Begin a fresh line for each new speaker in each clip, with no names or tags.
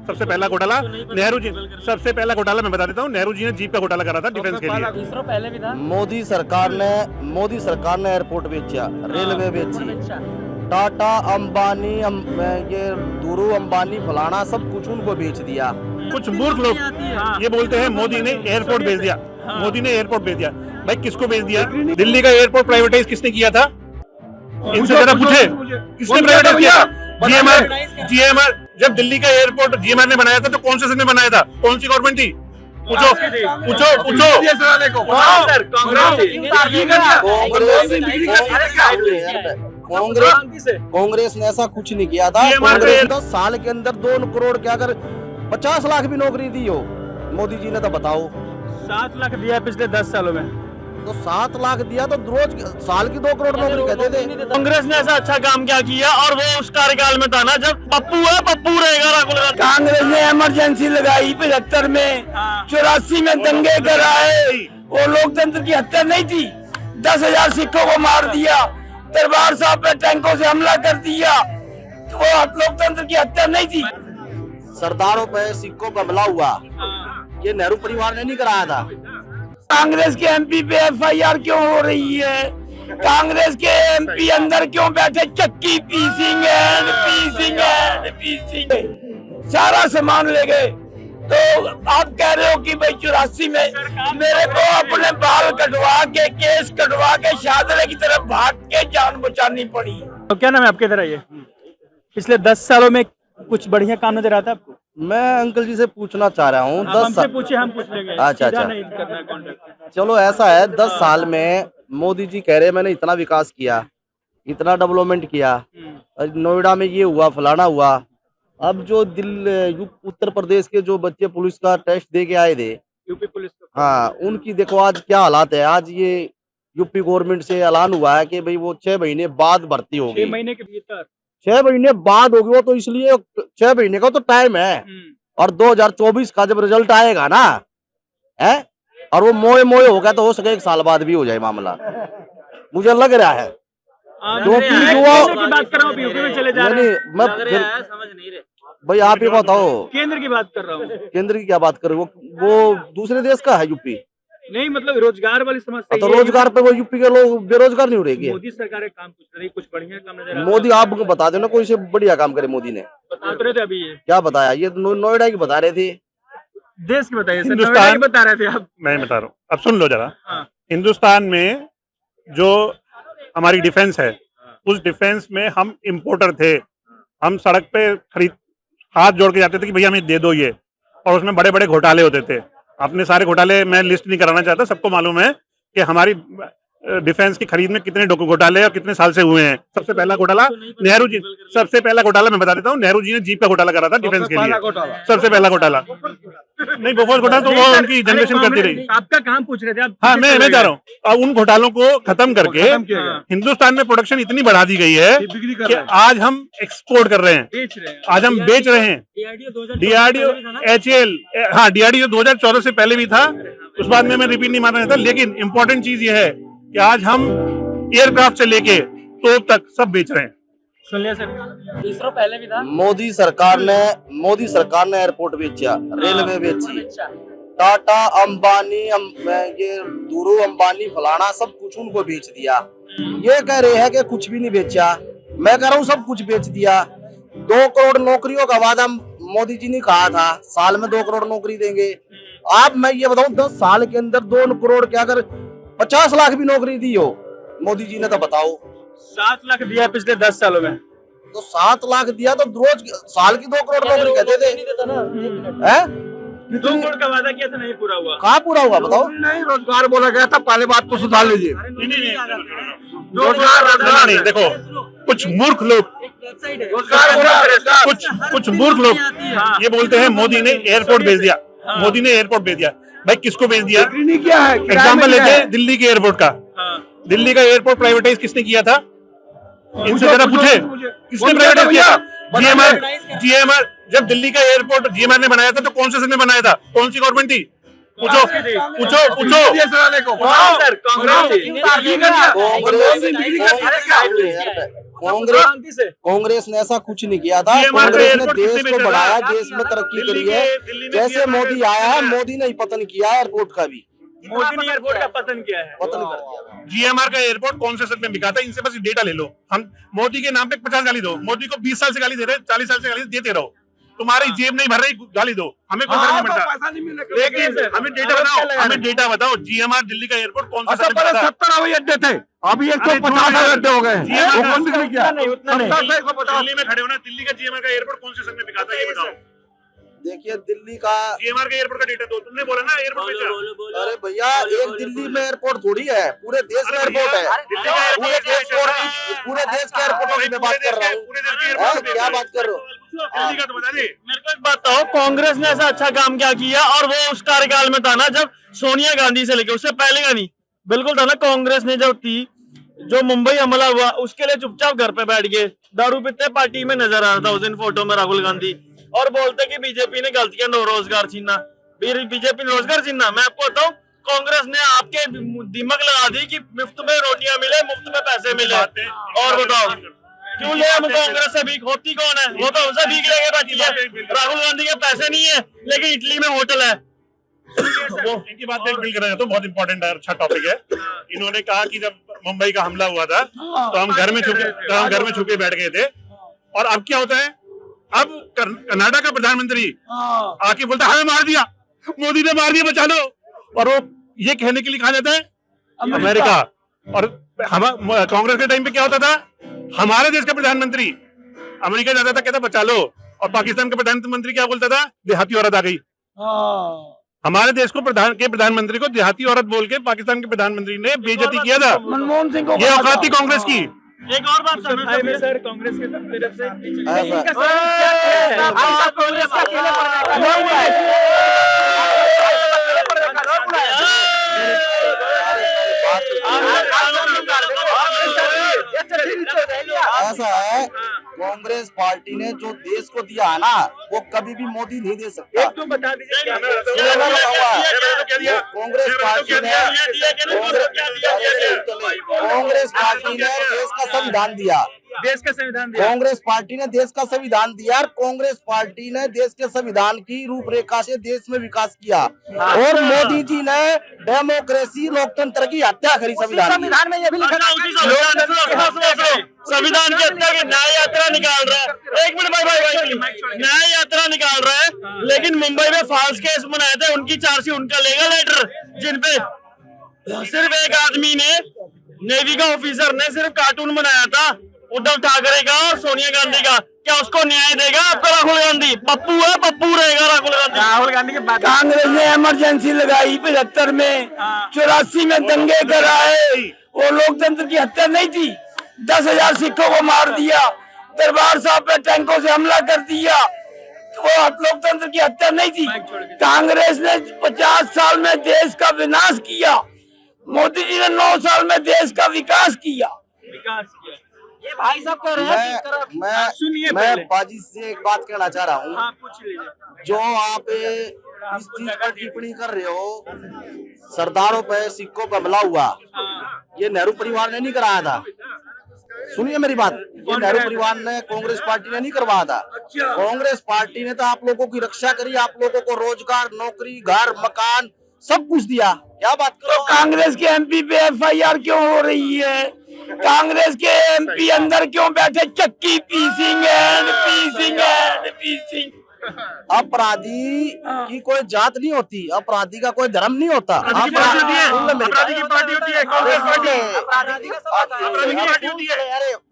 सबसे पहला घोटाला नेहरू जी, सबसे पहला घोटाला मैं बता देता हूँ, नेहरू जी ने जीप का घोटाला करा था डिफेंस के लिए।
इसरो पहले भी था।
मोदी सरकार ने एयरपोर्ट बेचा, रेलवे बेची, टाटा अंबानी ये दूरू अंबानी फलाना सब कुछ उनको बेच दिया।
कुछ मूर्ख लोग ये बोलते हैं मोदी ने एयरपोर्ट भेज दिया, मोदी ने एयरपोर्ट भेज दिया। भाई किसको भेज दिया? दिल्ली का एयरपोर्ट प्राइवेटाइज किसने किया था? इनसे जरा पूछे किसने प्राइवेटाइज किया? जीएमआर। जब दिल्ली का एयरपोर्ट जीएमआर ने बनाया था तो कौन से ने बनाया था? कौन सी गवर्नमेंट थी? पूछो पूछो पूछो।
कांग्रेस ने ऐसा कुछ नहीं किया था। कांग्रेस ने 10 साल के अंदर 2 करोड़ के अगर 50 लाख भी नौकरी दी हो, मोदी जी ने तो बताओ।
7 लाख दिया पिछले 10 सालों में,
तो 7 लाख दिया तो रोज साल की 2 करोड़ नौकरी कहते थे।
कांग्रेस ने ऐसा अच्छा काम क्या किया? और वो उस कार्यकाल में था ना जब पप्पू है, पप्पू रहेगा राहुल गांधी।
कांग्रेस ने इमरजेंसी लगाई 75 में, 84 में दंगे कराए। वो लोकतंत्र की हत्या नहीं थी? 10,000 सिखों को मार दिया, दरबार साहब पे टैंकों से हमला कर दिया, तो वो लोकतंत्र की हत्या नहीं थी?
सरदारों पे सिखों का हमला हुआ, ये नेहरू परिवार ने नहीं कराया था।
कांग्रेस के एमपी पे एफआईआर क्यों हो रही है? कांग्रेस के एमपी अंदर क्यों बैठे? चक्की पीसिंग सारा सामान ले गए। तो आप कह रहे हो कि भाई 84 में मेरे को अपने बाल कटवा के, केस कटवा के शादरे की तरफ भाग के जान बचानी पड़ी।
तो क्या नाम है आपके? तरह ये पिछले 10 सालों में कुछ बढ़िया काम नजर आता है आपको?
मैं अंकल जी से पूछना चाह रहा हूँ, 10 साल
पूछे, हम पूछ लेंगे।
अच्छा
सीधा नहीं करना है कॉन्टेक्ट।
चलो ऐसा है, 10 साल में मोदी जी कह रहे मैंने इतना विकास किया, इतना डेवलपमेंट किया, नोएडा में ये हुआ, फलाना हुआ। अब जो उत्तर प्रदेश के जो बच्चे पुलिस का टेस्ट दे के आए थे,
यूपी पुलिस
हाँ, उनकी देखो आज क्या हालात है। आज ये यूपी गवर्नमेंट से ऐलान हुआ है कि भाई वो 6 महीने बाद भर्ती होगी।
6 महीने के भीतर
6 महीने बाद होगी वो, तो इसलिए 6 महीने का तो टाइम है। और 2024 का जब रिजल्ट आएगा ना, है, और वो मोए हो गया तो हो सके 1 साल बाद भी हो जाए मामला, मुझे लग रहा है। क्योंकि
केंद्र की बात कर रहा हूँ, यूपी में चले जा रहे हैं।
मैं समझ नहीं रहे भाई, आप ही बताओ।
केंद्र की बात कर रहा हूँ।
केंद्र की क्या बात कर रहे हो? वो दूसरे देश का है यूपी।
नहीं मतलब रोजगार वाली समस्या।
तो रोजगार पे वो यूपी के लोग बेरोजगार नहीं हो रहे?
मोदी सरकार एक काम पूछ रही, कुछ बढ़िया काम नजर आ रहा है?
मोदी आप बता दो ना, कोई से बढ़िया काम करे मोदी ने।
बता तो रहे थे अभी। ये
क्या बताया? ये नोएडा की बता रहे थे।
देश की बताइए।
हिंदुस्तान
बता रहे थे आप।
मैं बता रहा हूँ, अब सुन लो जरा।
हाँ।
हिंदुस्तान में जो हमारी डिफेंस है, उस डिफेंस में हम इम्पोर्टर थे। हम सड़क पे हाथ जोड़ के जाते थे कि भैया हमें दे दो ये, और उसमें बड़े बड़े घोटाले होते थे। अपने सारे घोटाले मैं लिस्ट नहीं कराना चाहता, सबको मालूम है कि हमारी डिफेंस की खरीद में कितने घोटाले और कितने साल से हुए हैं। सबसे पहला घोटाला नेहरू जी, सबसे पहला घोटाला मैं बता देता हूँ, नेहरू जी ने जीप का घोटाला करा था डिफेंस के लिए। सबसे पहला घोटाला नहीं, बहुत घोटाला तो वो उनकी जनरेशन करती रही।
आपका काम पूछ रहे थे आप।
हाँ, मैं जा रहा हूँ। और उन घोटालों को खत्म करके हिंदुस्तान में प्रोडक्शन इतनी बढ़ा दी गई है कि आज हम एक्सपोर्ट कर रहे हैं, आज हम बेच रहे हैं। DRDO HAL, हाँ DRDO 2014 से पहले भी था, उस बाद में मैं रिपीट नहीं मारना चाहता। लेकिन इम्पोर्टेंट चीज ये है कि आज हम एयरक्राफ्ट से लेके तोप तक सब बेच रहे हैं।
सुन लिया सर, इसरो पहले भी था।
मोदी सरकार ने एयरपोर्ट बेचा, रेलवे बेची, टाटा अंबानी ये दूरू अंबानी फलाना सब कुछ उनको बेच दिया। ये कह रहे हैं कि कुछ भी नहीं बेचा। मैं कह रहा हूँ सब कुछ बेच दिया। 2 करोड़ नौकरियों का वादा मोदी जी ने कहा था, साल में 2 करोड़ नौकरी देंगे। आप मैं ये बताऊं, 10 साल के अंदर 2 करोड़ के अगर 50 लाख भी नौकरी दी हो, मोदी जी ने तो बताओ।
7 लाख दिया पिछले 10 सालों में,
तो 7 लाख दिया तो रोज साल की 2 करोड़ नौकरी कहते थे। हैं?
2 करोड़ का वादा किया था, नहीं पूरा हुआ।
कहाँ पूरा हुआ बताओ?
नहीं, रोजगार बोला गया था, पहले बात तो सुधार लीजिए।
रोजगार नहीं, देखो कुछ मूर्ख लोग, कुछ मूर्ख लोग ये बोलते हैं मोदी ने एयरपोर्ट भेज दिया, मोदी ने एयरपोर्ट भेज दिया। भाई किसको भेज दिया?
क्या है?
एग्जाम्पल लेते हैं दिल्ली के एयरपोर्ट का। दिल्ली का एयरपोर्ट प्राइवेटाइज किसने किया था? इनसे जरा पूछे किसने प्राइवेटाइज किया? जीएमआर। जब दिल्ली का एयरपोर्ट जीएमआर ने बनाया था तो कौन से ने बनाया था? कौन सी गवर्नमेंट थी? पूछो पूछो पूछो।
कांग्रेस ने ऐसा कुछ नहीं किया था।
GMR का
कांग्रेस ने
एयरपोर्ट
देश
किसने
को
बेचा
बढ़ाया,
था?
देश में तरक्की
दिल्ली
करी है।
दिल्ली में
जैसे
GMR
मोदी आया है, मोदी ने ही पतन किया है एयरपोर्ट का भी,
मोदी ने एयरपोर्ट का पतन किया है।
पतन कर दिया।
GMR का एयरपोर्ट कौन से सेट में बिका था, इनसे बस डेटा ले लो। हम मोदी के नाम पे 50 गाली दो, मोदी को 20 साल से गाली दे रहे, 40 साल से गाली देते रहो, तुम्हारी जेब नहीं भर रही, गाली दो, हमें कोई फर्क नहीं पड़ता। लेकिन हमें डेटा बताओ, हमें डेटा बताओ, GMR दिल्ली का एयरपोर्ट कौन सा सेट में बिका था?
70 हवाई अड्डे थे, अभी 150 अड्डे हो गए।
GMR
वो
का-
कौन बिक्री किया?
नहीं, उतना नहीं।
70 से 150।
दिल्ली में खड़े हो ना, दिल्ली का GMR का एयरपोर्ट कौन से सेट में बिका था, ये बताओ।
देखिए दिल्ली का,
GMR का एयरपोर्ट का डेटा दो, तुमने बोला ना एयरपोर्ट बेचा।
अरे भैया एक दिल्ली में एयरपोर्ट थोड़ी है, पूरे देश में एयरपोर्ट है।
दिल्ली का एयरपोर्ट
पूरे देश पूरे देश के एयरपोर्टों की मैं बात कर रहा हूँ।
पूरे देश के
हाँ,
एयरपोर्ट
क्या बात कर रहे हो?
दिल्ली का तो बता दे।
मेरे को एक बात बताओ, कांग्रेस ने ऐसा अच्छा काम क्या किया? और वो उस कार्यकाल में था ना जब सोनिया गांधी से लेके, उससे पहले का नहीं, बिल्कुल था ना। कांग्रेस ने जब थी, जो मुंबई हमला हुआ उसके लिए चुपचाप घर पे बैठ गए, दारू पीते पार्टी में नजर आ रहा था उस दिन फोटो में राहुल गांधी, और बोलते कि बीजेपी ने गलत किया, रोजगार छीनना। बीजेपी ने रोजगार छीनना? मैं आपको बताऊं, कांग्रेस ने आपके दिमाग लगा दी कि मुफ्त में रोटियां मिले, मुफ्त में पैसे मिले। और बताओ क्यों ले हम कांग्रेस से भीख? होती कौन है? वो तो हमसे भीख लेके बैठी है। राहुल गांधी के पैसे नहीं है, लेकिन इटली में होटल है।
इनकी बात एक बिल्ड करना चाहता हूँ, बहुत इंपॉर्टेंट है, अच्छा टॉपिक है। इन्होंने कहा कि जब मुंबई का हमला हुआ था तो हम घर में छुपे बैठ गए थे, और अब क्या होता है, अब कनाडा का प्रधानमंत्री आके बोलता है हमें मार दिया, मोदी ने मार दिया, बचा लो। और वो ये कहने के लिए कहा जाता है अमेरिका। और हम कांग्रेस के टाइम पे क्या होता था, हमारे देश का प्रधानमंत्री अमेरिका जाता था, कहता बचा लो, और पाकिस्तान का प्रधानमंत्री क्या बोलता था, देहाती औरत आ गई। हमारे देश को प्रधानमंत्री को देहाती औरत बोल के पाकिस्तान के प्रधानमंत्री ने बेइज्जती किया था।
मनमोहन सिंह को
ये औकात थी कांग्रेस की।
एक और बात सर, कांग्रेस के तरफ से
कांग्रेस का
ऐसा है, कांग्रेस पार्टी ने जो देश को दिया है ना, वो कभी भी मोदी नहीं दे सकता।
तो बता दीजिए
कांग्रेस पार्टी ने देश का संविधान दिया।
देश का संविधान दिया।
कांग्रेस पार्टी ने देश का संविधान दिया, और कांग्रेस पार्टी ने देश के संविधान की रूपरेखा से देश में विकास किया। और मोदी जी ने डेमोक्रेसी, लोकतंत्र की हत्या करी संविधान में। ये भी लिखा
संविधान की हत्या की न्याय यात्रा निकाल रहा है। एक मिनट भाई, न्याय यात्रा निकाल रहा है, लेकिन मुंबई में फॉल्स केस बनाए थे, उनकी चार्जशीट, उनका लीगल लेटर, जिनपे सिर्फ एक आदमी ने, नेवी का ऑफिसर ने सिर्फ कार्टून बनाया था, उद्धव ठाकरे का और सोनिया गांधी का। क्या उसको न्याय देगा आपका राहुल गांधी? पप्पू है, पप्पू रहेगा राहुल गांधी के बाद।
कांग्रेस ने इमरजेंसी लगाई 75 में, 84 में दंगे कराए। वो लोकतंत्र की हत्या नहीं थी। 10,000 सिखों को मार दिया, दरबार साहब पे टैंकों से हमला कर दिया, वो लोकतंत्र की हत्या नहीं थी। कांग्रेस ने 50 साल में देश का विनाश किया, मोदी जी ने 9 साल में देश का विकास किया।
ये भाई साहब कह रहे हैं,
मैं बाजी से एक बात कहना चाह रहा हूँ।
पूछ लीजिए।
जो आप इस चीज पर टिप्पणी कर रहे हो, सरदारों पे सिक्कों पे हमला हुआ, ये नेहरू परिवार ने नहीं कराया था। सुनिए मेरी बात, ये नेहरू परिवार ने, कांग्रेस पार्टी ने नहीं करवाया था। कांग्रेस पार्टी ने तो आप लोगों की रक्षा करी, आप लोगों को रोजगार, नौकरी, घर, मकान सब कुछ दिया। क्या बात करो?
तो कांग्रेस के एमपी पे FIR क्यों हो रही है? कांग्रेस के एमपी अंदर क्यों बैठे? चक्की पीसिंग
अपराधी की कोई जात नहीं होती, अपराधी का कोई धर्म नहीं होता।
अपराधी की पार्टी होती है कांग्रेस पार्टी।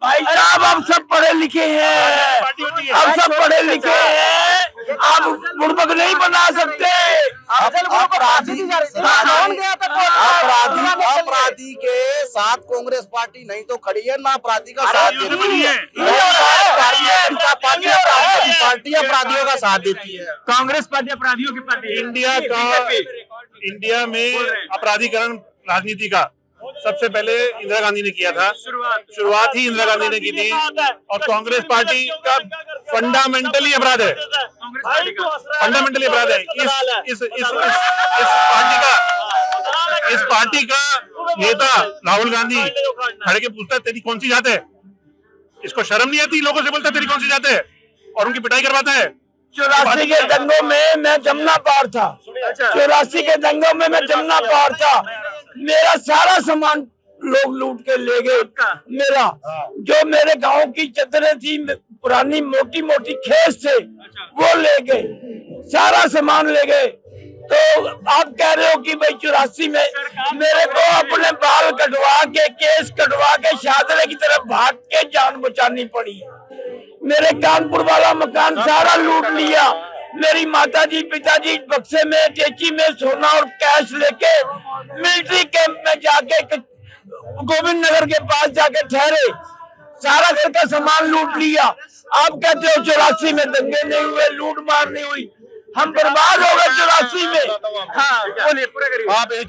भाई साहब, अब सब पढ़े लिखे हैं, अब सब पढ़े लिखे हैं, आप बुड़बक नहीं बना सकते।
अपराधी के साथ कांग्रेस पार्टी नहीं तो खड़ी है, ना अपराधी का साथ देती है। पार्टी अपराधियों का साथ देती है।
कांग्रेस पार्टी अपराधियों की पार्टी।
इंडिया में अपराधीकरण राजनीति का सबसे पहले इंदिरा गांधी ने किया था। शुरुआत ही इंदिरा गांधी ने की थी, और कांग्रेस पार्टी का फंडामेंटली अपराध है, फंडामेंटली अपराध है। इस पार्टी का नेता राहुल गांधी खड़े के पूछता है तेरी कौन सी जात है, इसको शर्म नहीं आती? लोगों से बोलता तेरी कौन सी जात है और उनकी पिटाई करवाता है।
84 के दंगों में मैं जमुना पार था। 84 के दंगों में मैं जमुना पार था। मेरा सारा सामान लोग लूट के ले गए। मेरा जो मेरे गांव की चदरें थी, पुरानी मोटी मोटी खेस थे, वो ले गए, सारा सामान ले गए। तो आप कह रहे हो कि भाई 84 में मेरे को अपने बाल कटवा के, केस कटवा के शादरे की तरफ भाग के जान बचानी पड़ी। मेरे कानपुर वाला मकान सारा लूट लिया। मेरी माताजी पिताजी बक्से में, टेची में सोना और कैश लेके मिलिट्री कैंप में जाके गोविंद नगर के पास जाके ठहरे। सारा घर का सामान लूट लिया। आप कहते हो 84 में दंगे नहीं हुए, लूट मार नहीं हुई। हम बर्बाद हो गए 84 में। हाँ, बोलिए, पूरा करिए।
आप एक